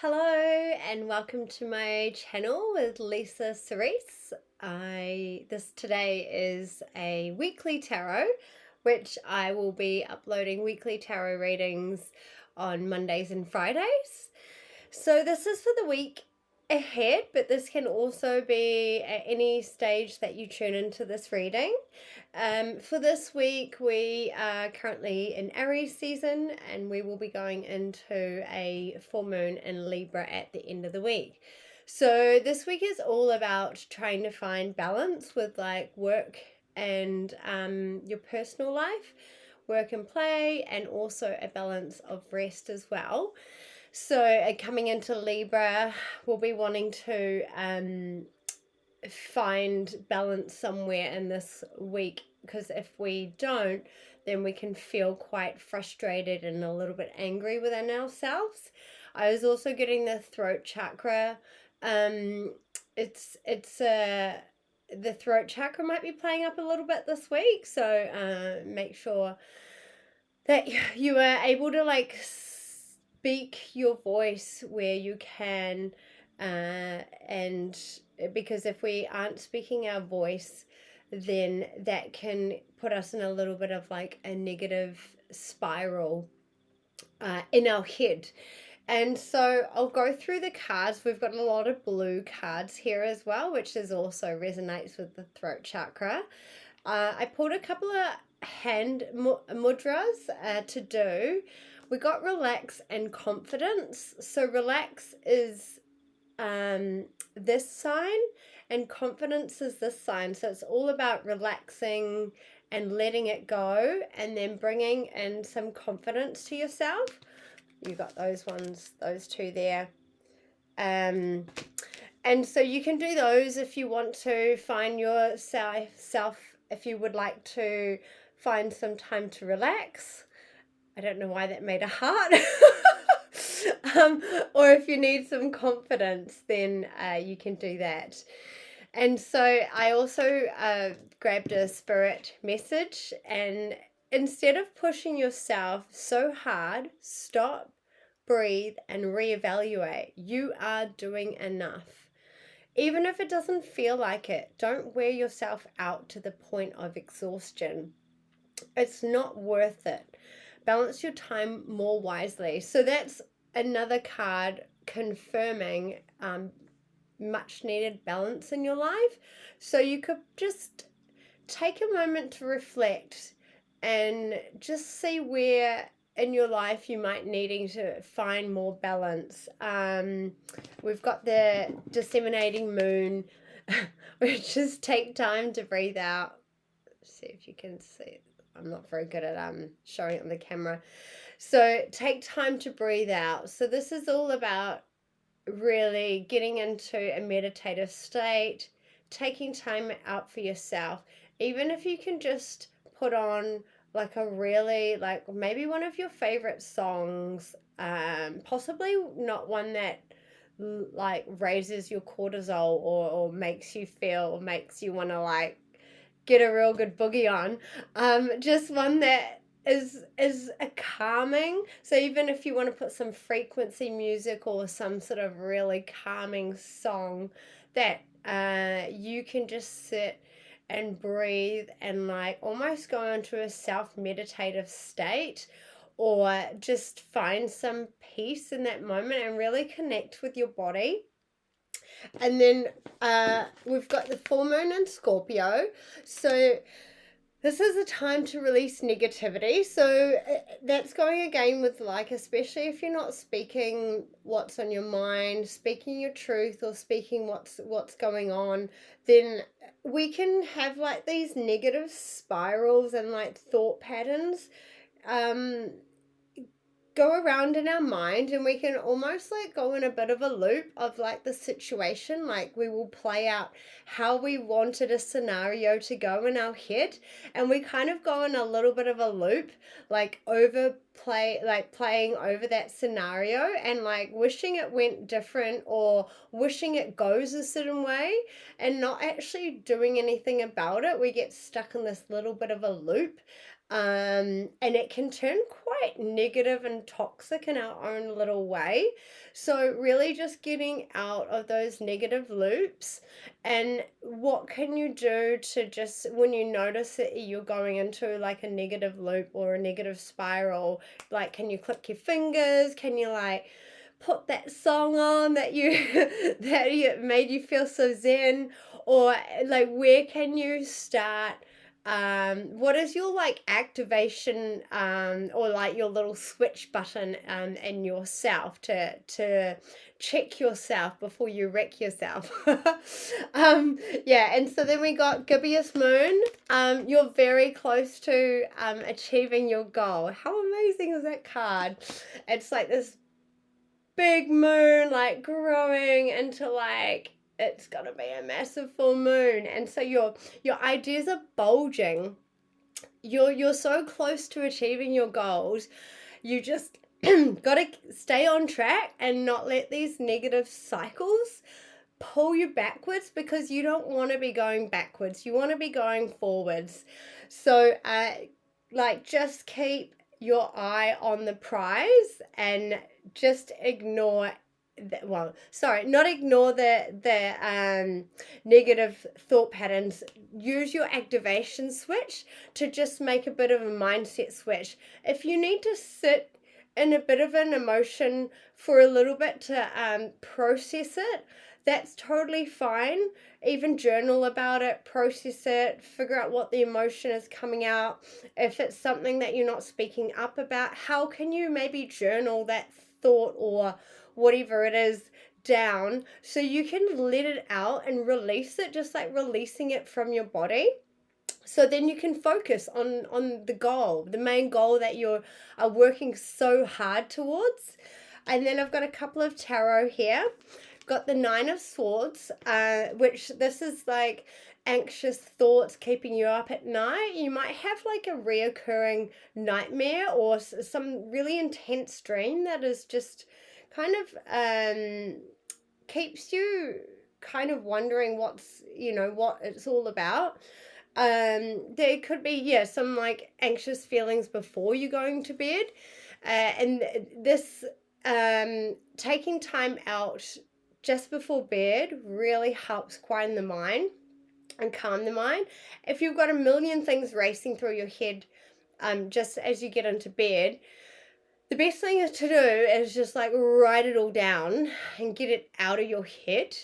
Hello and welcome to my channel with Lisa Cerise. This today is a weekly tarot, which I will be uploading weekly tarot readings on Mondays and Fridays. So this is for the week ahead, but this can also be at any stage that you tune into this reading. For this week, we are currently in Aries season and we will be going into a full moon in Libra at the end of the week. So this week is all about trying to find balance with like work and your personal life, work and play, and also a balance of rest as well. So coming into Libra, we'll be wanting to find balance somewhere in this week, because if we don't, then we can feel quite frustrated and a little bit angry within ourselves. I was also getting the throat chakra. The throat chakra might be playing up a little bit this week, so make sure that you are able to like speak your voice where you can, and because if we aren't speaking our voice, then that can put us in a little bit of like a negative spiral in our head. And so I'll go through the cards. We've got a lot of blue cards here as well, which is also resonates with the throat chakra. I pulled a couple of hand mudras to do. We got relax and confidence. So relax is this sign and confidence is this sign. So it's all about relaxing and letting it go and then bringing in some confidence to yourself. You got those ones, those two there. And so you can do those if you want to find yourself, if you would like to find some time to relax. I don't know why that made a heart. Or if you need some confidence, then you can do that. And so I also grabbed a spirit message, and instead of pushing yourself so hard, stop, breathe, and reevaluate. You are doing enough. Even if it doesn't feel like it, don't wear yourself out to the point of exhaustion. It's not worth it. Balance your time more wisely. So that's another card confirming much needed balance in your life. So you could just take a moment to reflect and just see where in your life you might needing to find more balance. We've got the disseminating moon, which is take time to breathe out. See if you can see it. I'm not very good at showing it on the camera. So take time to breathe out. So this is all about really getting into a meditative state, taking time out for yourself. Even if you can just put on like a really, like maybe one of your favorite songs, possibly not one that like raises your cortisol or makes you feel, or makes you want to like get a real good boogie on. Just one that is a calming. So even if you want to put some frequency music or some sort of really calming song that you can just sit and breathe and like almost go into a self-meditative state, or just find some peace in that moment and really connect with your body. And then we've got the full moon in Scorpio. So this is a time to release negativity. So that's going again with like, especially if you're not speaking what's on your mind, speaking your truth, or speaking what's going on, then we can have like these negative spirals and like thought patterns go around in our mind, and we can almost like go in a bit of a loop of like the situation. Like we will play out how we wanted a scenario to go in our head, and we kind of go in a little bit of a loop, like playing over that scenario and like wishing it went different or wishing it goes a certain way and not actually doing anything about it. We get stuck in this little bit of a loop. And it can turn quite negative and toxic in our own little way. So really just getting out of those negative loops. And what can you do to just, when you notice that you're going into like a negative loop or a negative spiral, like, can you click your fingers? Can you like put that song on that you that you made you feel so zen? Or like, where can you start? What is your like activation, or like your little switch button in yourself to check yourself before you wreck yourself? Yeah, and so then we got gibbous moon. You're very close to achieving your goal. How amazing is that card? It's like this big moon, like growing into like it's gonna be a massive full moon, and so your ideas are bulging. You're so close to achieving your goals. You just gotta stay on track and not let these negative cycles pull you backwards, because you don't want to be going backwards. You want to be going forwards. So like, just keep your eye on the prize and just ignore well, sorry, not ignore the negative thought patterns. Use your activation switch to just make a bit of a mindset switch. If you need to sit in a bit of an emotion for a little bit to process it, that's totally fine. Even journal about it, process it, figure out what the emotion is coming out. If it's something that you're not speaking up about, how can you maybe journal that thought or whatever it is down so you can let it out and release it, just like releasing it from your body. So then you can focus on the goal, the main goal that you're are working so hard towards. And then I've got a couple of tarot here. Got the Nine of Swords, which this is like anxious thoughts keeping you up at night. You might have like a reoccurring nightmare or some really intense dream that is just kind of keeps you kind of wondering what's, what it's all about. There could be, yeah, some like anxious feelings before you going to bed. And this taking time out just before bed really helps quiet the mind and calm the mind. If you've got a million things racing through your head just as you get into bed, the best thing to do is just like write it all down and get it out of your head,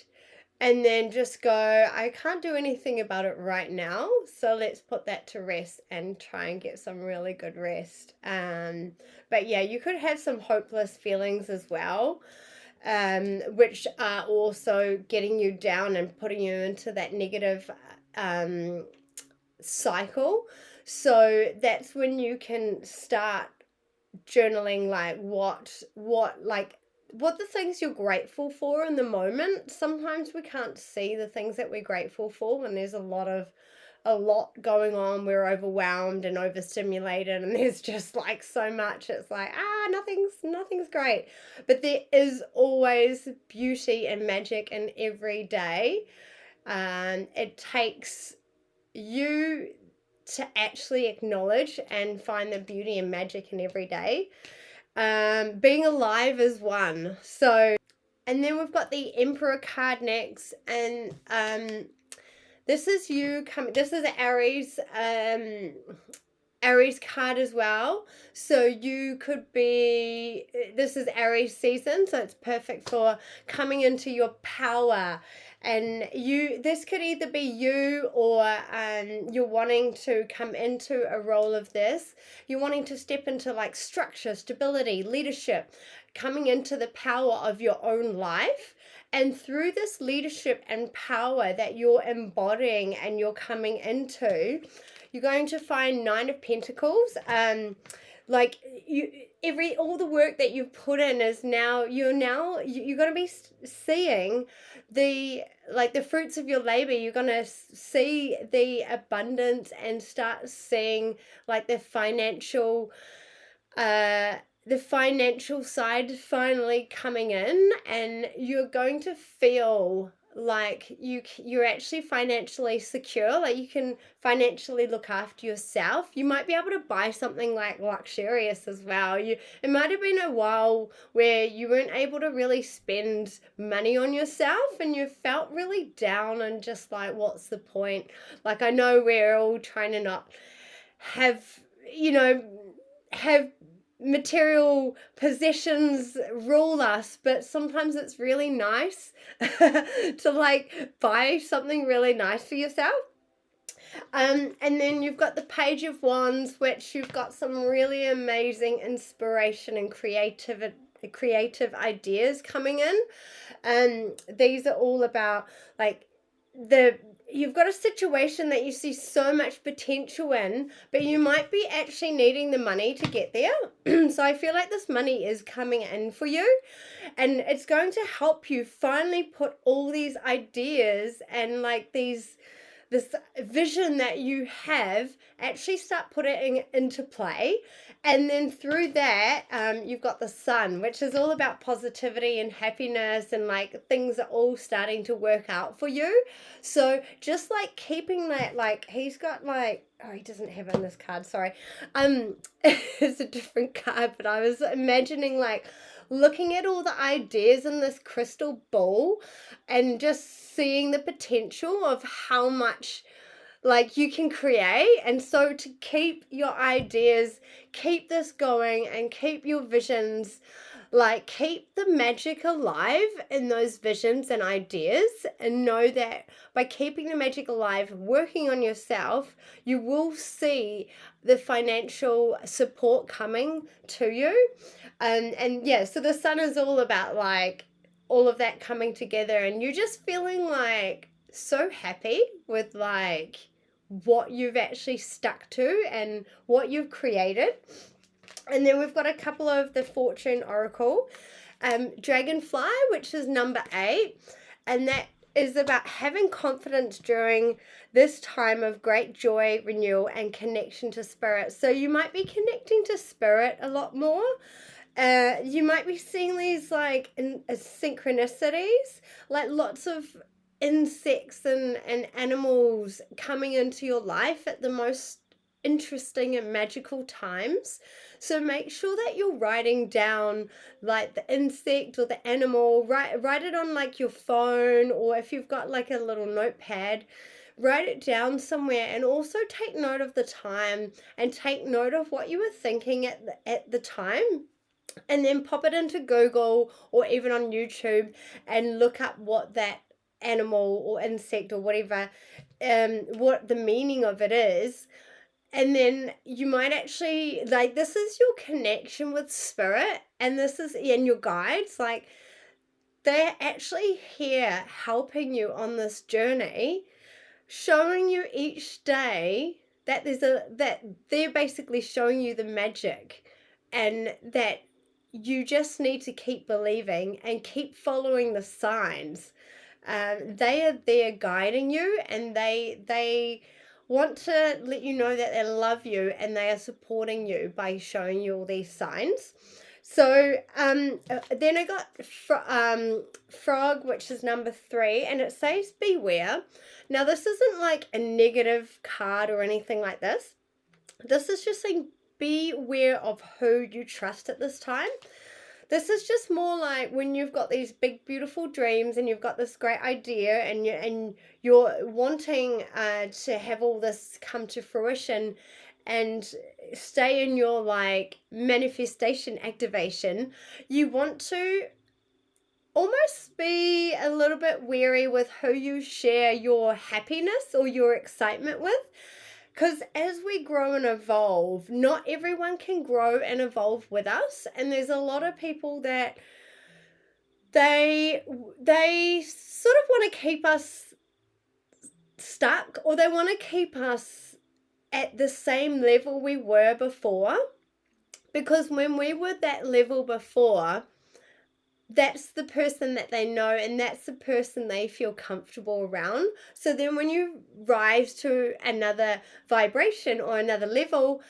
and then just go, I can't do anything about it right now, so let's put that to rest and try and get some really good rest. But yeah, you could have some hopeless feelings as well, which are also getting you down and putting you into that negative cycle. So that's when you can start journaling like what the things you're grateful for in the moment. Sometimes we can't see the things that we're grateful for when there's a lot going on. We're overwhelmed and overstimulated, and there's just like so much. It's like, nothing's great. But there is always beauty and magic in every day. It takes you to actually acknowledge and find the beauty and magic in every day. Being alive is one. So, and then we've got the Emperor card next, and this is you coming. This is Aries card as well. So you could be, this is Aries season, so it's perfect for coming into your power. And this could either be you, or you're wanting to come into a role of this. You're wanting to step into like structure, stability, leadership, coming into the power of your own life. And through this leadership and power that you're embodying and you're coming into, you're going to find Nine of Pentacles. Like all the work that you've put in is now you're going to be seeing the fruits of your labor. You're going to see the abundance and start seeing like the financial side finally coming in, and you're going to feel like you're actually financially secure, like you can financially look after yourself. You might be able to buy something like luxurious as well. It might have been a while where you weren't able to really spend money on yourself and you felt really down and just like, what's the point? Like, I know we're all trying to not have, you know, have material possessions rule us, but sometimes it's really nice to like buy something really nice for yourself. And then you've got the Page of Wands, which you've got some really amazing inspiration and creative ideas coming in. And these are all about like the you've got a situation that you see so much potential in, but you might be actually needing the money to get there. So I feel like this money is coming in for you, and it's going to help you finally put all these ideas and like this vision that you have actually start putting into play. And then through that, you've got the Sun, which is all about positivity and happiness, and like things are all starting to work out for you. So just like keeping that, like he's got like, oh, he doesn't have it in this card, sorry. It's a different card, but I was imagining like looking at all the ideas in this crystal ball and just seeing the potential of how much like you can create. And so to keep your ideas, keep this going and keep your visions, like keep the magic alive in those visions and ideas, and know that by keeping the magic alive, working on yourself, you will see the financial support coming to you. And yeah, so the Sun is all about like all of that coming together, and you're just feeling like so happy with like what you've actually stuck to and what you've created. And then we've got a couple of the Fortune Oracle, Dragonfly, which is number 8, and that is about having confidence during this time of great joy, renewal, and connection to spirit. So you might be connecting to spirit a lot more. You might be seeing these like synchronicities, like lots of insects and animals coming into your life at the most interesting and magical times. So make sure that you're writing down like the insect or the animal, write it on like your phone, or if you've got like a little notepad, write it down somewhere, and also take note of the time and take note of what you were thinking at the time, and then pop it into Google or even on YouTube and look up what that animal or insect or whatever, what the meaning of it is. And then you might actually, like, this is your connection with spirit, and this is, and your guides, like, they're actually here helping you on this journey, showing you each day that that they're basically showing you the magic, and that you just need to keep believing and keep following the signs. They are there guiding you, and they want to let you know that they love you and they are supporting you by showing you all these signs. So then I got Frog, which is number 3, and it says beware. Now this isn't like a negative card or anything like this. This is just saying beware of who you trust at this time. This is just more like when you've got these big beautiful dreams and you've got this great idea, and you're wanting to have all this come to fruition and stay in your like manifestation activation. You want to almost be a little bit wary with who you share your happiness or your excitement with, because as we grow and evolve, not everyone can grow and evolve with us, and there's a lot of people that they sort of want to keep us stuck, or they want to keep us at the same level we were before, because when we were that level before, that's the person that they know, and that's the person they feel comfortable around. So then when you rise to another vibration or another level,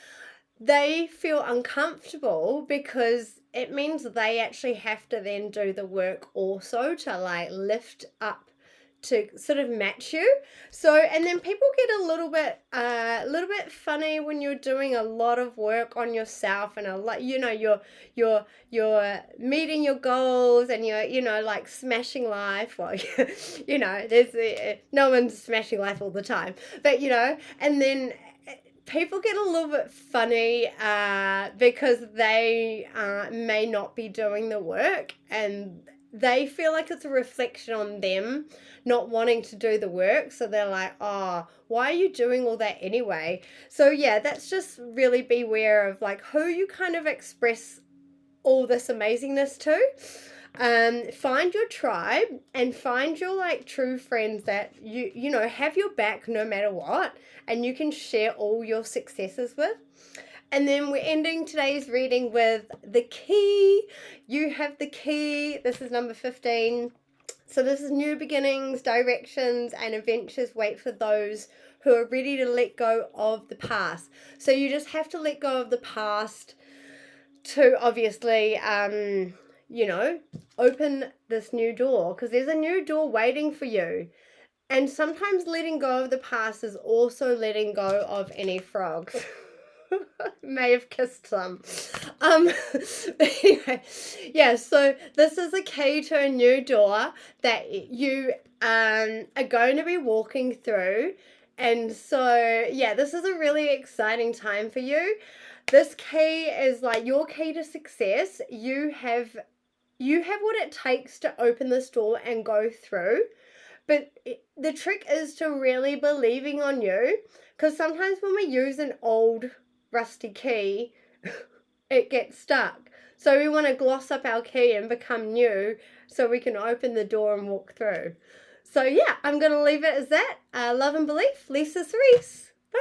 they feel uncomfortable, because it means they actually have to then do the work also to like lift up to sort of match you. So, and then people get a little bit funny when you're doing a lot of work on yourself, and a lot, you know, you're meeting your goals, and you're, you know, like smashing life. Well, you know, there's no one's smashing life all the time, but you know, and then people get a little bit funny because they may not be doing the work, and they feel like it's a reflection on them not wanting to do the work. So they're like, oh, why are you doing all that anyway? So yeah, that's just really beware of like who you kind of express all this amazingness to. Find your tribe and find your like true friends that you know have your back no matter what, and you can share all your successes with. And then we're ending today's reading with the key. You have the key. This is number 15. So this is new beginnings, directions, and adventures wait for those who are ready to let go of the past. So you just have to let go of the past to obviously, you know, open this new door, because there's a new door waiting for you. And sometimes letting go of the past is also letting go of any frogs. May have kissed some. Anyway, yeah, so this is a key to a new door that you are going to be walking through. And so, yeah, this is a really exciting time for you. This key is like your key to success. You have what it takes to open this door and go through. But the trick is to really believing on you, because sometimes when we use an old rusty key, it gets stuck. So we want to gloss up our key and become new so we can open the door and walk through. So yeah, I'm going to leave it as that. Love and belief, Lisa Cerise. Bye.